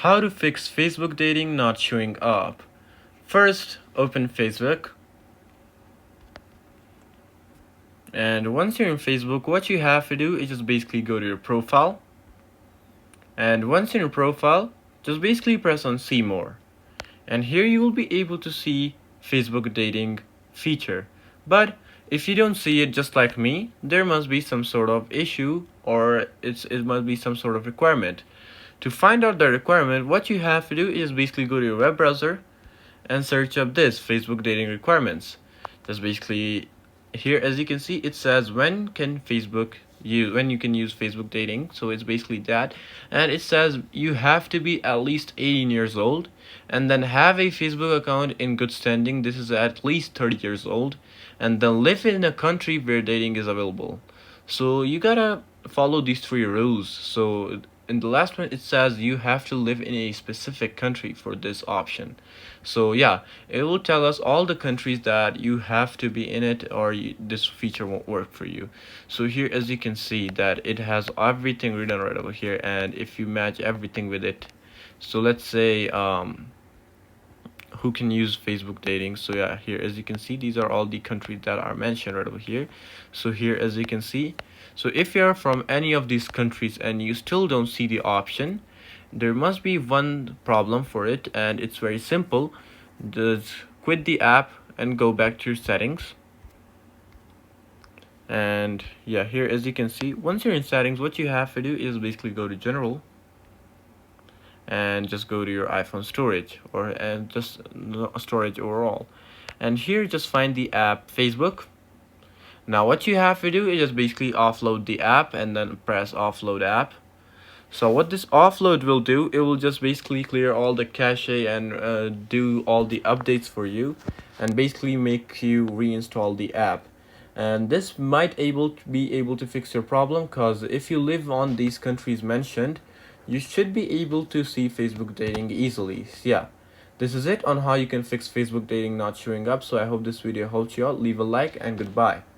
How to fix Facebook dating not showing up. First, open Facebook. And once you're in Facebook, what you have to do is just basically go to your profile. And once in your profile, just basically press on see more. And here you will be able to see Facebook dating feature. But if you don't see it just like me, there must be some sort of issue, or it must be some sort of requirement. To find out the requirement, what you have to do is basically go to your web browser and search up this Facebook dating requirements. That's basically here, as you can see, it says when you can use Facebook dating. So it's basically that, and it says you have to be at least 18 years old and then have a Facebook account in good standing. This is at least 30 years old, and then live in a country where dating is available. So you gotta follow these three rules. So in the last one, it says you have to live in a specific country for this option. So yeah, it will tell us all the countries that you have to be in it, or this feature won't work for you. So here, as you can see, that it has everything written right over here, and if you match everything with it, so let's say who can use Facebook dating. So yeah, here as you can see, these are all the countries that are mentioned right over here. So here, as you can see, so if you're from any of these countries and you still don't see the option, there must be one problem for it, and it's very simple. Just quit the app and go back to your settings. And yeah, here as you can see, once you're in settings, what you have to do is basically go to general and just go to your iPhone storage, and just storage overall, and here just find the app Facebook. Now what you have to do is just basically offload the app and then press offload app. So what this offload will do, it will just basically clear all the cache and do all the updates for you, and basically make you reinstall the app. And this might be able to fix your problem, because if you live on these countries mentioned, you should be able to see Facebook dating easily. So yeah, this is it on how you can fix Facebook dating not showing up. So I hope this video helped you out. Leave a like and goodbye.